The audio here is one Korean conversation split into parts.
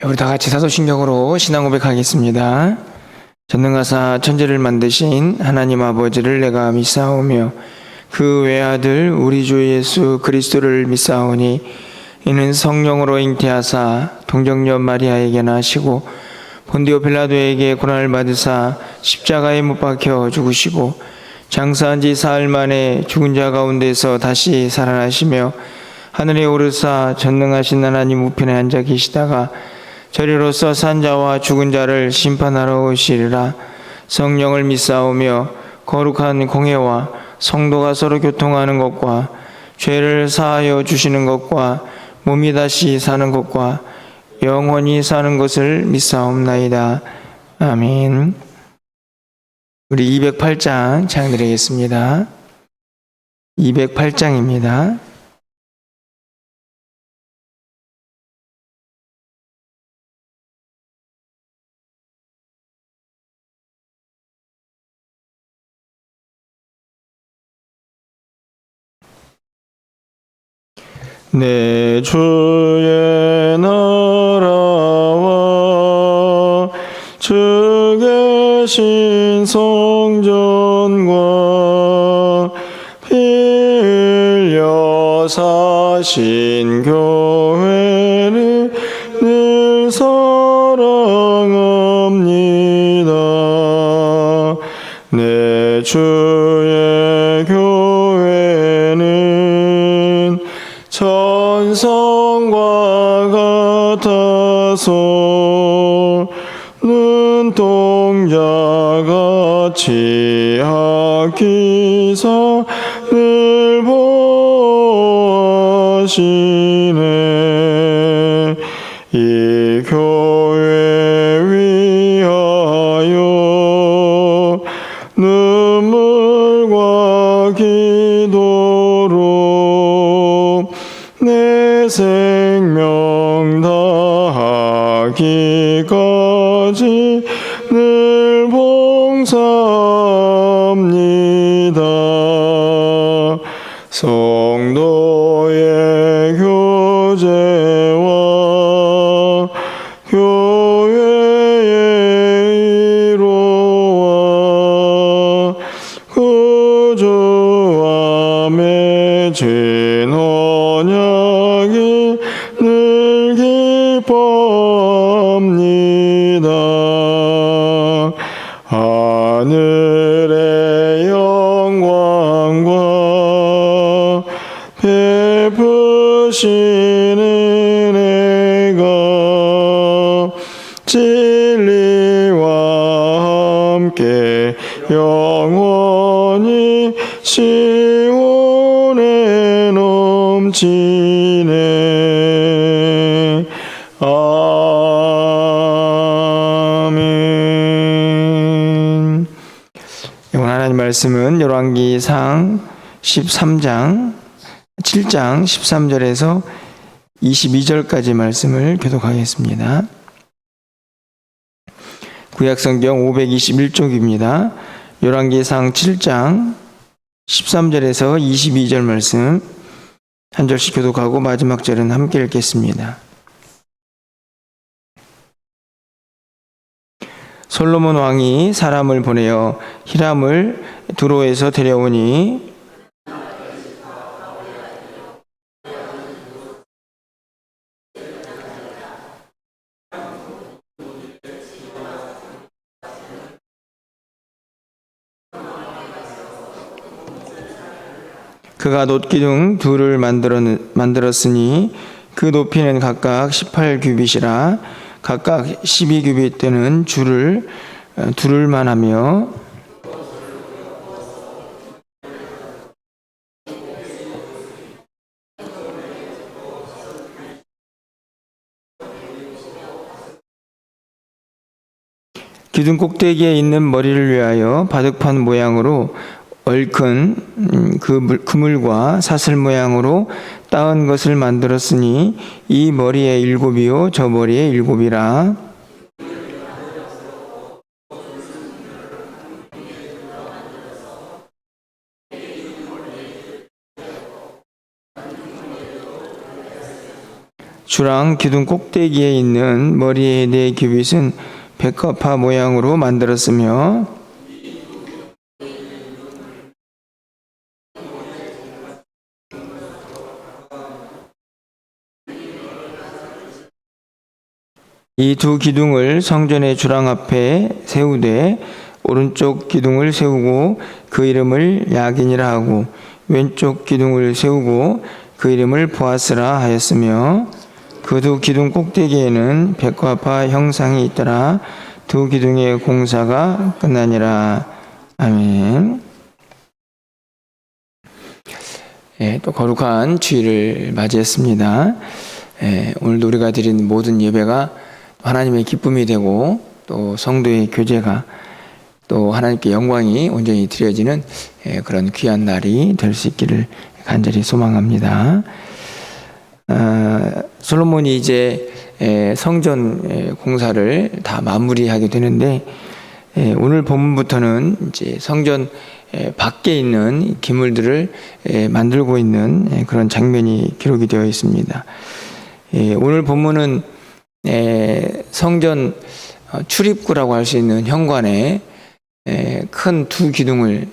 우리 다 같이 사도신경으로 신앙 고백하겠습니다. 전능하사 천지를 만드신 하나님 아버지를 내가 믿사오며 그 외아들 우리 주 예수 그리스도를 믿사오니 이는 성령으로 잉태하사 동정녀 마리아에게 나시고 본디오 빌라도에게 고난을 받으사 십자가에 못 박혀 죽으시고 장사한 지 사흘 만에 죽은 자 가운데서 다시 살아나시며 하늘에 오르사 전능하신 하나님 우편에 앉아 계시다가 저리로서 산 자와 죽은 자를 심판하러 오시리라. 성령을 믿사오며 거룩한 공회와 성도가 서로 교통하는 것과 죄를 사하여 주시는 것과 몸이 다시 사는 것과 영원히 사는 것을 믿사옵나이다. 아멘. 우리 208장 창드리겠습니다. 208장입니다. 내 주의 나라와 주 계신 성전과 피 흘려 사신 교회를 늘 사랑합니다. 내 주의 교회는 천성과 같아서 눈동자같이 아끼사 늘 보시네. 이 교회 위하여 눈물과 기도로 내 생명 다하기까지 늘 봉사합니다. 성도의 교제와 교회의 위로와 구주와 맺은 언약이 늘 기뻐합니다. 하늘의 영광과 베푸신 은혜가 진리와 함께 영원히 시온에 넘치네. 아멘. 오늘 하나님 말씀은 열왕기상 13장 7장 13절에서 22절까지 말씀을 교독하겠습니다. 구약성경 521쪽입니다. 열왕기상 7장 13절에서 22절 말씀 한 절씩 교독하고 마지막 절은 함께 읽겠습니다. 솔로몬 왕이 사람을 보내어 히람을 두로에서 데려오니 그가 놋기둥 둘을 만들었으니 그 높이는 각각 18규빗이라 각각 12규빗 되는 줄을 두를만 하며 기둥 꼭대기에 있는 머리를 위하여 바둑판 모양으로 얽은 그물과 사슬 모양으로 따은 것을 만들었으니 이 머리에 7이요 저 머리에 7이라. 주랑 기둥 꼭대기에 있는 머리의 네 규빗은 백합화 모양으로 만들었으며 이 두 기둥을 성전의 주랑 앞에 세우되 오른쪽 기둥을 세우고 그 이름을 야긴이라 하고 왼쪽 기둥을 세우고 그 이름을 보아스라 하였으며 그 두 기둥 꼭대기에는 백합화 형상이 있더라. 두 기둥의 공사가 끝나니라. 아멘. 또 거룩한 주일을 맞이했습니다. 오늘도 우리가 드린 모든 예배가 하나님의 기쁨이 되고 또 성도의 교제가 또 하나님께 영광이 온전히 드려지는 그런 귀한 날이 될 수 있기를 간절히 소망합니다. 솔로몬이 이제 성전 공사를 다 마무리하게 되는데 오늘 본문부터는 이제 성전 밖에 있는 기물들을 만들고 있는 그런 장면이 기록이 되어 있습니다. 오늘 본문은 성전 출입구라고 할 수 있는 현관에 큰 두 기둥을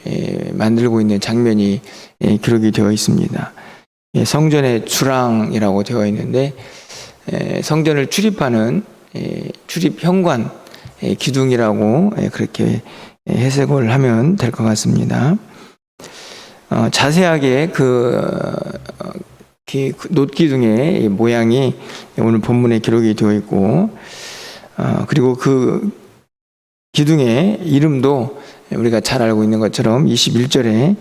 만들고 있는 장면이 기록이 되어 있습니다. 성전의 주랑이라고 되어 있는데 성전을 출입하는 출입 현관 기둥이라고 그렇게 해석을 하면 될 것 같습니다. 자세하게 놋기둥의 모양이 오늘 본문에 기록이 되어 있고 그리고 그 기둥의 이름도 우리가 잘 알고 있는 것처럼 21절에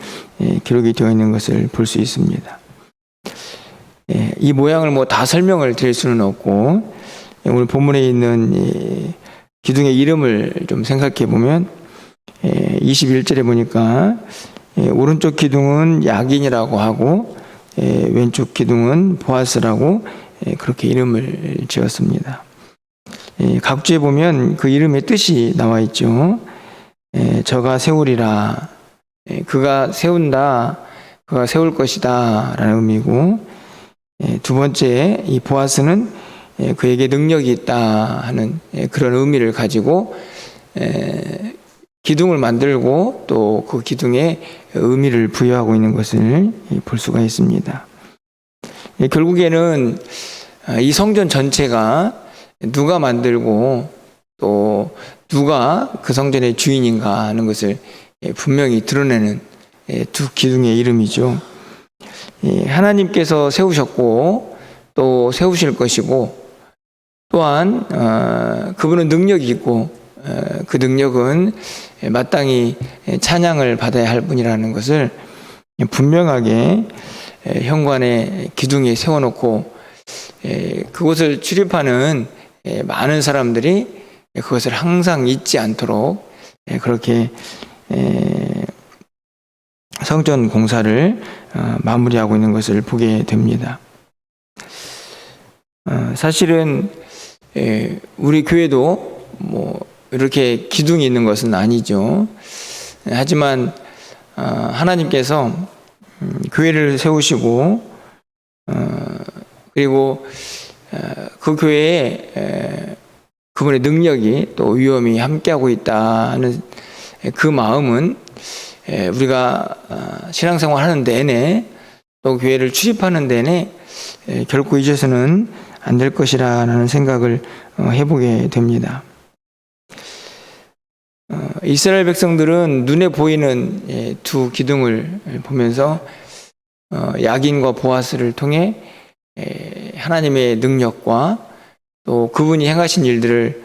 기록이 되어 있는 것을 볼 수 있습니다. 이 모양을 다 설명을 드릴 수는 없고 오늘 본문에 있는 이 기둥의 이름을 좀 생각해 보면 21절에 보니까 오른쪽 기둥은 야긴이라고 하고 왼쪽 기둥은 보아스라고 그렇게 이름을 지었습니다. 각주에 보면 그 이름의 뜻이 나와 있죠. 저가 세우리라, 그가 세운다, 그가 세울 것이다 라는 의미고, 두 번째 이 보아스는 그에게 능력이 있다 하는 그런 의미를 가지고 기둥을 만들고 또 그 기둥에 의미를 부여하고 있는 것을 볼 수가 있습니다. 결국에는 이 성전 전체가 누가 만들고 또 누가 그 성전의 주인인가 하는 것을 분명히 드러내는 두 기둥의 이름이죠. 하나님께서 세우셨고 또 세우실 것이고 또한 그분은 능력이 있고 그 능력은 마땅히 찬양을 받아야 할 분이라는 것을 분명하게 현관에 기둥에 세워놓고 그곳을 출입하는 많은 사람들이 그것을 항상 잊지 않도록 그렇게 성전 공사를 마무리하고 있는 것을 보게 됩니다. 사실은 우리 교회도 이렇게 기둥이 있는 것은 아니죠. 하지만 하나님께서 교회를 세우시고 그리고 그 교회에 그분의 능력이 또 위엄이 함께하고 있다는 그 마음은 우리가 신앙생활 하는 내내 또 교회를 출입하는 내내 결코 잊어서는 안 될 것이라는 생각을 해보게 됩니다. 이스라엘 백성들은 눈에 보이는 두 기둥을 보면서 야긴과 보아스를 통해 하나님의 능력과 또 그분이 행하신 일들을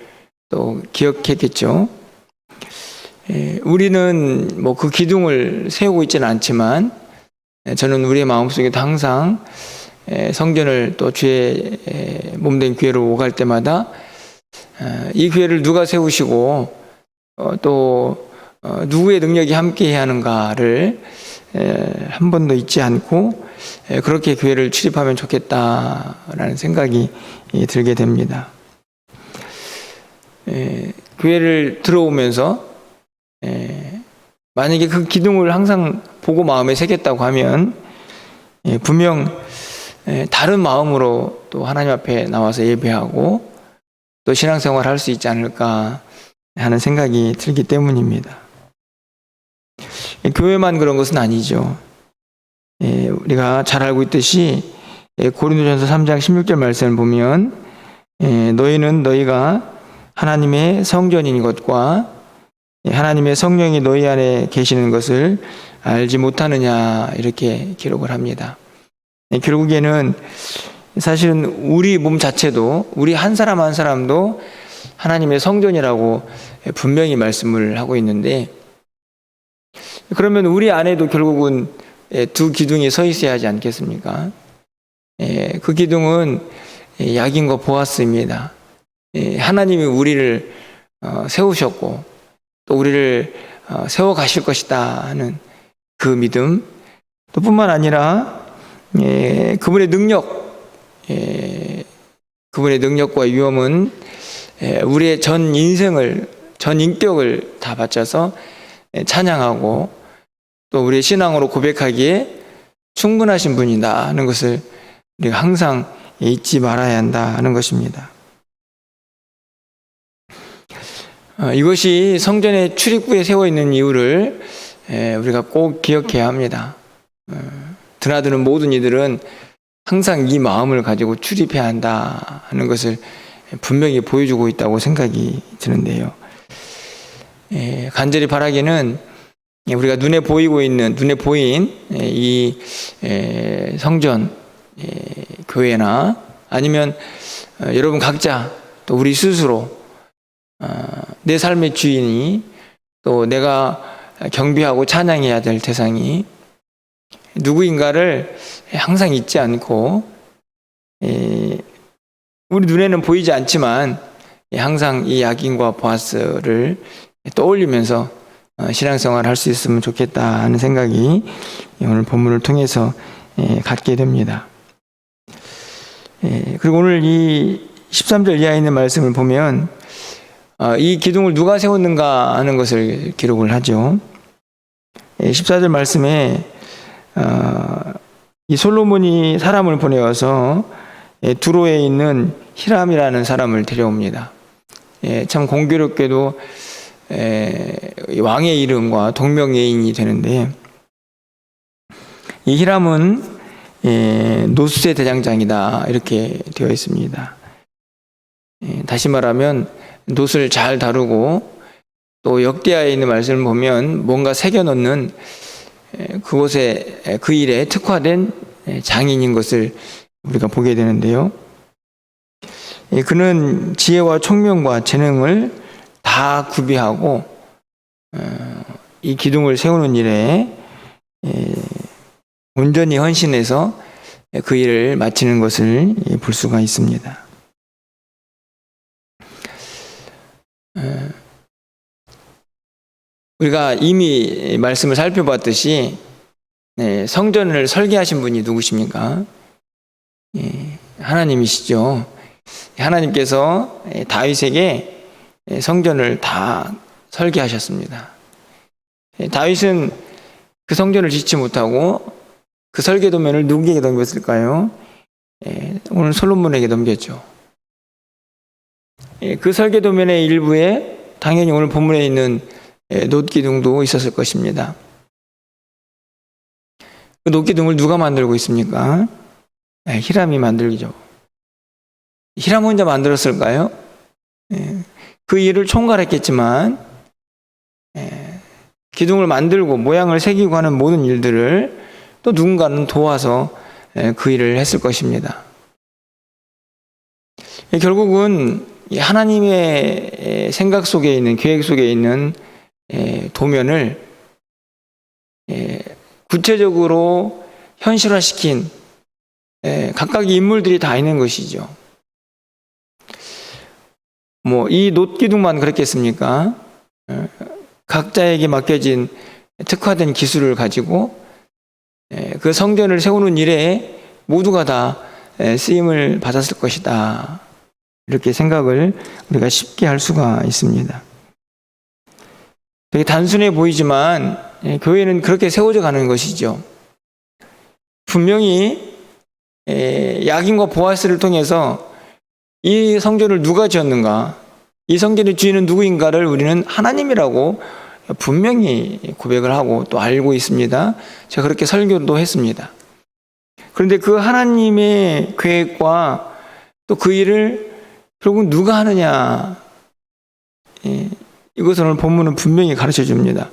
또 기억했겠죠. 우리는 그 기둥을 세우고 있지는 않지만 저는 우리의 마음속에도 항상 성전을 또 주의 몸된 교회로 오갈 때마다 이 교회를 누가 세우시고 또 누구의 능력이 함께해야 하는가를 한 번도 잊지 않고 그렇게 교회를 출입하면 좋겠다라는 생각이 들게 됩니다. 교회를 들어오면서 만약에 그 기둥을 항상 보고 마음에 새겼다고 하면 분명 다른 마음으로 또 하나님 앞에 나와서 예배하고 또 신앙생활을 할 수 있지 않을까 하는 생각이 들기 때문입니다. 교회만 그런 것은 아니죠. 우리가 잘 알고 있듯이 고린도전서 3장 16절 말씀을 보면 너희는 너희가 하나님의 성전인 것과 하나님의 성령이 너희 안에 계시는 것을 알지 못하느냐 이렇게 기록을 합니다. 결국에는 사실은 우리 몸 자체도 우리 한 사람 한 사람도 하나님의 성전이라고 분명히 말씀을 하고 있는데 그러면 우리 안에도 결국은 두 기둥이 서 있어야 하지 않겠습니까? 그 기둥은 야긴과 보아스입니다. 하나님이 우리를 세우셨고 또 우리를 세워 가실 것이다 하는 그 믿음 또 뿐만 아니라 그분의 능력과 위엄은 우리의 전 인생을 전 인격을 다 바쳐서 찬양하고 또 우리의 신앙으로 고백하기에 충분하신 분이다 하는 것을 우리가 항상 잊지 말아야 한다 하는 것입니다. 이것이 성전의 출입구에 세워 있는 이유를 우리가 꼭 기억해야 합니다. 드나드는 모든 이들은 항상 이 마음을 가지고 출입해야 한다 하는 것을 분명히 보여주고 있다고 생각이 드는데요. 간절히 바라기는 우리가 눈에 보인 이 성전 교회나 아니면 여러분 각자 또 우리 스스로 내 삶의 주인이 또 내가 경배하고 찬양해야 될 대상이 누구인가를 항상 잊지 않고 우리 눈에는 보이지 않지만 항상 이 야긴과 보아스를 떠올리면서 신앙생활을 할 수 있으면 좋겠다 하는 생각이 오늘 본문을 통해서 갖게 됩니다. 그리고 오늘 이 13절 이하에 있는 말씀을 보면 이 기둥을 누가 세웠는가 하는 것을 기록을 하죠. 14절 말씀에 이 솔로몬이 사람을 보내어서 두로에 있는 히람이라는 사람을 데려옵니다. 참 공교롭게도 왕의 이름과 동명예인이 되는데 이 히람은 노스의 대장장이다 이렇게 되어 있습니다. 다시 말하면 놋을 잘 다루고 또 역대하에 있는 말씀을 보면 뭔가 새겨넣는 그곳에 그 일에 특화된 장인인 것을 우리가 보게 되는데요. 그는 지혜와 총명과 재능을 다 구비하고 이 기둥을 세우는 일에 온전히 헌신해서 그 일을 마치는 것을 볼 수가 있습니다. 우리가 이미 말씀을 살펴봤듯이 성전을 설계하신 분이 누구십니까? 하나님이시죠. 하나님께서 다윗에게 성전을 다 설계하셨습니다. 다윗은 그 성전을 짓지 못하고 그 설계 도면을 누구에게 넘겼을까요? 오늘 솔로몬에게 넘겼죠. 그 설계 도면의 일부에 당연히 오늘 본문에 있는 놋기둥도 있었을 것입니다. 그 놋기둥을 누가 만들고 있습니까? 히람이 만들죠. 히람 혼자 만들었을까요? 그 일을 총괄했겠지만 기둥을 만들고 모양을 새기고 하는 모든 일들을 또 누군가는 도와서 그 일을 했을 것입니다. 결국은 하나님의 생각 속에 있는 계획 속에 있는 도면을 구체적으로 현실화시킨 각각의 인물들이 다 있는 것이죠. 이 놋기둥만 그랬겠습니까? 각자에게 맡겨진 특화된 기술을 가지고 그 성전을 세우는 일에 모두가 다 쓰임을 받았을 것이다. 이렇게 생각을 우리가 쉽게 할 수가 있습니다. 되게 단순해 보이지만 교회는 그렇게 세워져 가는 것이죠. 분명히 야긴과 보아스를 통해서 이 성전을 누가 지었는가, 이 성전의 주인은 누구인가를 우리는 하나님이라고 분명히 고백을 하고 또 알고 있습니다. 제가 그렇게 설교도 했습니다. 그런데 그 하나님의 계획과 또 그 일을 결국 누가 하느냐, 이것을 오늘 본문은 분명히 가르쳐 줍니다.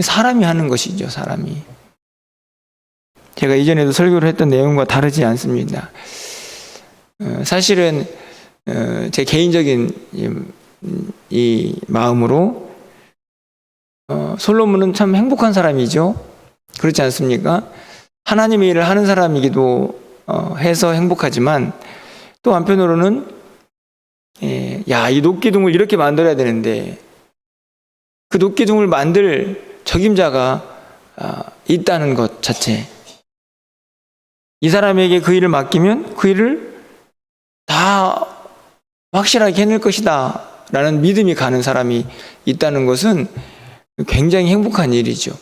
사람이 하는 것이죠, 사람이. 제가 이전에도 설교를 했던 내용과 다르지 않습니다. 사실은 제 개인적인 이 마음으로 솔로몬은 참 행복한 사람이죠. 그렇지 않습니까? 하나님의 일을 하는 사람이기도 해서 행복하지만 또 한편으로는 이 녹기둥을 이렇게 만들어야 되는데 그 녹기둥을 만들 적임자가 있다는 것 자체, 이 사람에게 그 일을 맡기면 그 일을 다 확실하게 해낼 것이다 라는 믿음이 가는 사람이 있다는 것은 굉장히 행복한 일이죠.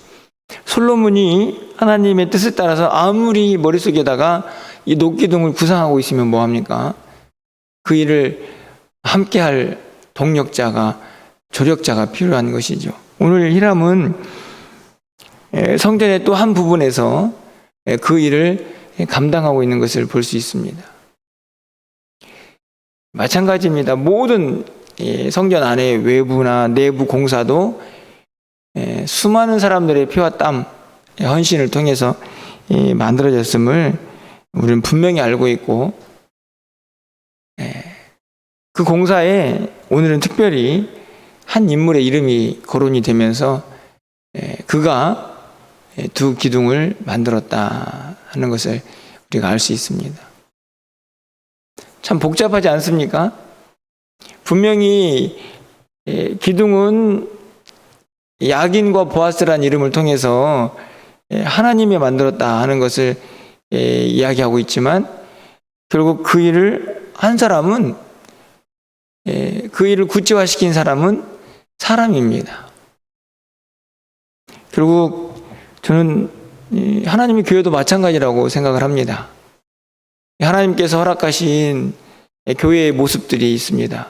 솔로몬이 하나님의 뜻에 따라서 아무리 머릿속에다가 이 녹기둥을 구상하고 있으면 뭐합니까? 그 일을 함께할 동력자가, 조력자가 필요한 것이죠. 오늘 히람은 성전의 또 한 부분에서 그 일을 감당하고 있는 것을 볼 수 있습니다. 마찬가지입니다. 모든 성전 안의 외부나 내부 공사도 수많은 사람들의 피와 땀, 헌신을 통해서 만들어졌음을 우리는 분명히 알고 있고, 그 공사에 오늘은 특별히 한 인물의 이름이 거론이 되면서 그가 두 기둥을 만들었다 하는 것을 우리가 알 수 있습니다. 참 복잡하지 않습니까? 분명히 기둥은 야긴과 보아스라는 이름을 통해서 하나님이 만들었다 하는 것을 이야기하고 있지만 결국 그 일을 한 사람은, 그 일을 구체화시킨 사람은 사람입니다. 결국 저는 하나님의 교회도 마찬가지라고 생각을 합니다. 하나님께서 허락하신 교회의 모습들이 있습니다.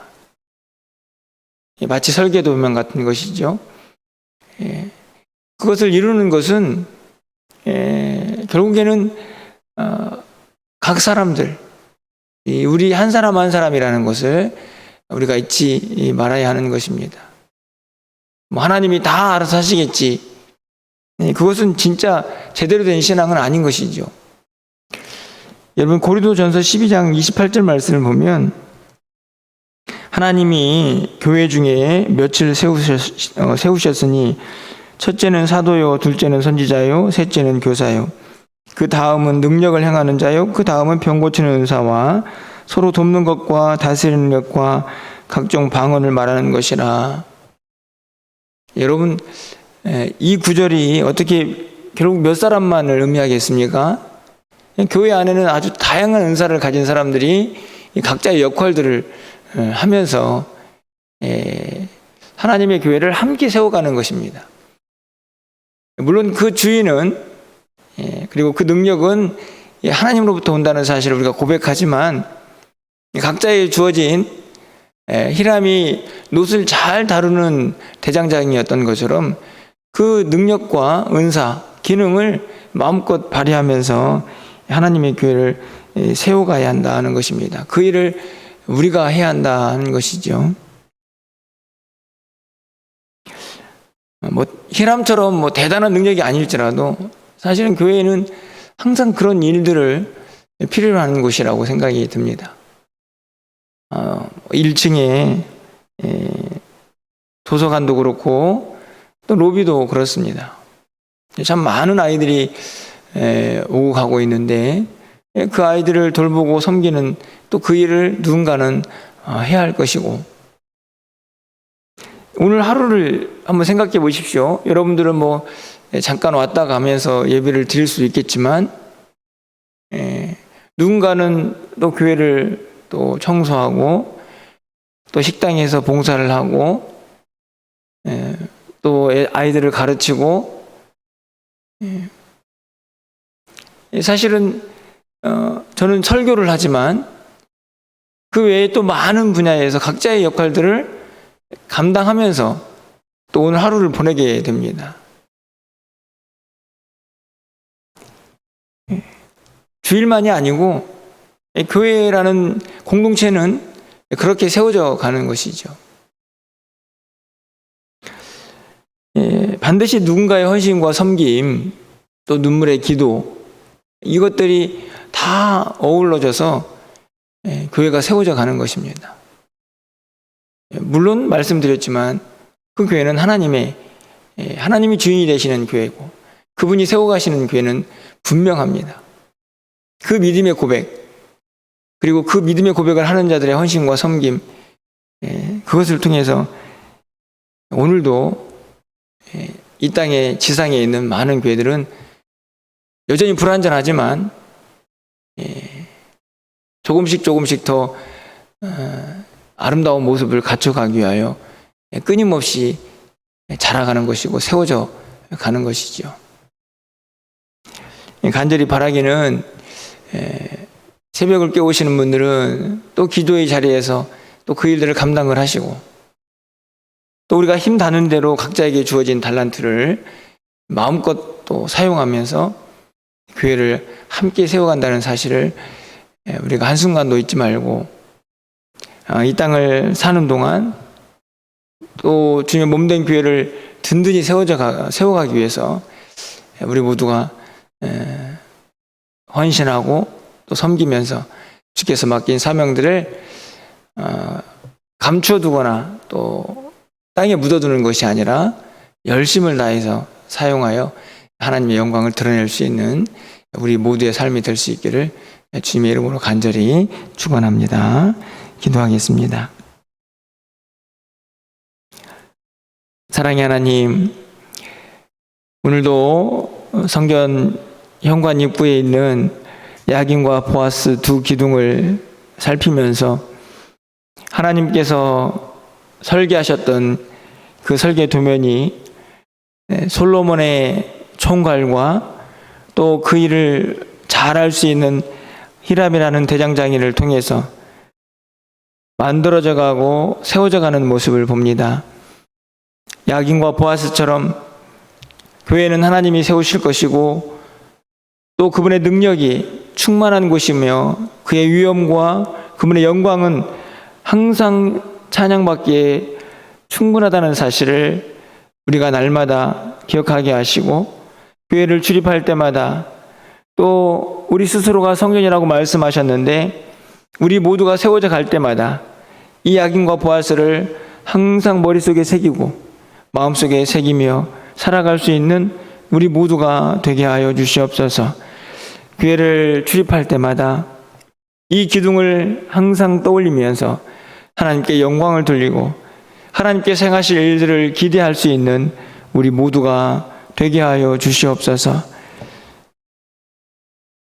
마치 설계도면 같은 것이죠. 그것을 이루는 것은 결국에는 각 사람들, 우리 한 사람 한 사람이라는 것을 우리가 잊지 말아야 하는 것입니다. 하나님이 다 알아서 하시겠지, 그것은 진짜 제대로 된 신앙은 아닌 것이죠. 여러분, 고린도전서 12장 28절 말씀을 보면 하나님이 교회 중에 몇을 세우셨으니 첫째는 사도요, 둘째는 선지자요, 셋째는 교사요, 그 다음은 능력을 행하는 자요, 그 다음은 병 고치는 은사와 서로 돕는 것과 다스리는 것과 각종 방언을 말하는 것이라. 여러분, 이 구절이 어떻게 결국 몇 사람만을 의미하겠습니까? 교회 안에는 아주 다양한 은사를 가진 사람들이 각자의 역할들을 하면서 하나님의 교회를 함께 세워가는 것입니다. 물론 그 주인은, 그리고 그 능력은 하나님으로부터 온다는 사실을 우리가 고백하지만 각자의 주어진, 히람이 놋을 잘 다루는 대장장이었던 것처럼 그 능력과 은사, 기능을 마음껏 발휘하면서 하나님의 교회를 세워가야 한다는 것입니다. 그 일을 우리가 해야 한다는 것이죠. 히람처럼 대단한 능력이 아닐지라도 사실은 교회는 항상 그런 일들을 필요로 하는 곳이라고 생각이 듭니다. 1층에 도서관도 그렇고 또 로비도 그렇습니다. 참 많은 아이들이 오고 가고 있는데 그 아이들을 돌보고 섬기는 또 그 일을 누군가는 해야 할 것이고, 오늘 하루를 한번 생각해 보십시오. 여러분들은 잠깐 왔다 가면서 예배를 드릴 수 있겠지만 누군가는 또 교회를 또 청소하고 또 식당에서 봉사를 하고 또 아이들을 가르치고, 사실은 저는 설교를 하지만 그 외에 또 많은 분야에서 각자의 역할들을 감당하면서 또 오늘 하루를 보내게 됩니다. 주일만이 아니고 교회라는 공동체는 그렇게 세워져 가는 것이죠. 반드시 누군가의 헌신과 섬김, 또 눈물의 기도, 이것들이 다 어우러져서 교회가 세워져 가는 것입니다. 물론 말씀드렸지만 그 교회는 하나님이 주인이 되시는 교회고 그분이 세워가시는 교회는 분명합니다. 그 믿음의 고백, 그리고 그 믿음의 고백을 하는 자들의 헌신과 섬김, 그것을 통해서 오늘도 이 땅의 지상에 있는 많은 교회들은 여전히 불완전하지만 조금씩 더 아름다운 모습을 갖춰가기 위하여 끊임없이 자라가는 것이고 세워져 가는 것이죠. 간절히 바라기는 새벽을 깨우시는 분들은 또 기도의 자리에서 또 그 일들을 감당을 하시고 또 우리가 힘 닿는 대로 각자에게 주어진 달란트를 마음껏 또 사용하면서 교회를 함께 세워간다는 사실을 우리가 한순간도 잊지 말고 이 땅을 사는 동안 또 주님의 몸된 교회를 든든히 세워가기 위해서 우리 모두가 헌신하고 또 섬기면서 주께서 맡긴 사명들을 감추어두거나 또 땅에 묻어두는 것이 아니라 열심을 다해서 사용하여 하나님의 영광을 드러낼 수 있는 우리 모두의 삶이 될 수 있기를 주님의 이름으로 간절히 축원합니다. 기도하겠습니다. 사랑의 하나님, 오늘도 성전 현관 입구에 있는 야긴과 보아스 두 기둥을 살피면서 하나님께서 설계하셨던 그 설계 도면이 솔로몬의 총괄과 또 그 일을 잘할 수 있는 히람이라는 대장장이를 통해서 만들어져 가고 세워져 가는 모습을 봅니다. 야긴과 보아스처럼 교회는 하나님이 세우실 것이고 또 그분의 능력이 충만한 곳이며 그의 위엄과 그분의 영광은 항상 찬양받기에 충분하다는 사실을 우리가 날마다 기억하게 하시고 교회를 출입할 때마다 또 우리 스스로가 성전이라고 말씀하셨는데 우리 모두가 세워져 갈 때마다 이 야긴과 보아스를 항상 머릿속에 새기고 마음속에 새기며 살아갈 수 있는 우리 모두가 되게 하여 주시옵소서. 교회를 출입할 때마다 이 기둥을 항상 떠올리면서 하나님께 영광을 돌리고 하나님께 행하실 일들을 기대할 수 있는 우리 모두가 되게 하여 주시옵소서.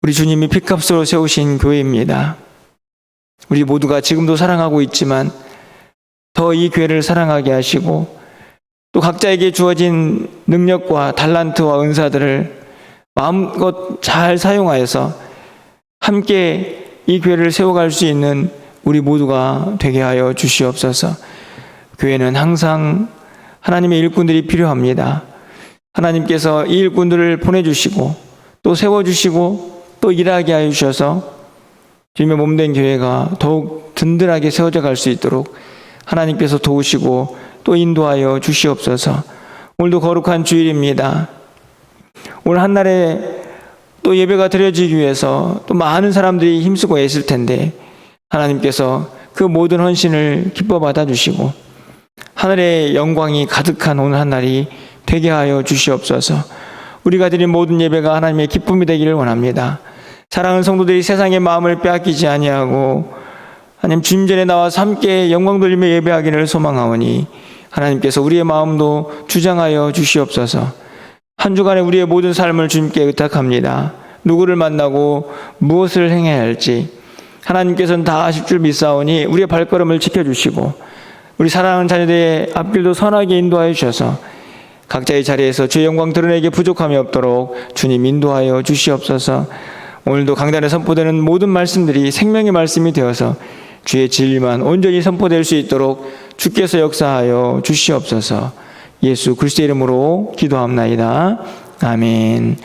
우리 주님이 피값으로 세우신 교회입니다. 우리 모두가 지금도 사랑하고 있지만 더 이 교회를 사랑하게 하시고 또 각자에게 주어진 능력과 달란트와 은사들을 마음껏 잘 사용하여서 함께 이 교회를 세워갈 수 있는 우리 모두가 되게 하여 주시옵소서. 교회는 항상 하나님의 일꾼들이 필요합니다. 하나님께서 이 일꾼들을 보내주시고 또 세워주시고 또 일하게 하여 주셔서 주님의 몸된 교회가 더욱 든든하게 세워져 갈 수 있도록 하나님께서 도우시고 또 인도하여 주시옵소서. 오늘도 거룩한 주일입니다. 오늘 한날에 또 예배가 드려지기 위해서 또 많은 사람들이 힘쓰고 애쓸 텐데 하나님께서 그 모든 헌신을 기뻐 받아주시고 하늘의 영광이 가득한 오늘 한날이 되게 하여 주시옵소서. 우리가 드린 모든 예배가 하나님의 기쁨이 되기를 원합니다. 사랑하는 성도들이 세상의 마음을 빼앗기지 아니하고 하나님 주님 전에 나와서 함께 영광 돌리며 예배하기를 소망하오니 하나님께서 우리의 마음도 주장하여 주시옵소서. 한 주간에 우리의 모든 삶을 주님께 의탁합니다. 누구를 만나고 무엇을 행해야 할지 하나님께서는 다 아실 줄 믿사오니 우리의 발걸음을 지켜주시고 우리 사랑하는 자녀들의 앞길도 선하게 인도하여 주셔서 각자의 자리에서 주의 영광 드러내게 부족함이 없도록 주님 인도하여 주시옵소서. 오늘도 강단에 선포되는 모든 말씀들이 생명의 말씀이 되어서 주의 진리만 온전히 선포될 수 있도록 주께서 역사하여 주시옵소서. 예수 그리스도의 이름으로 기도합나이다. 아멘.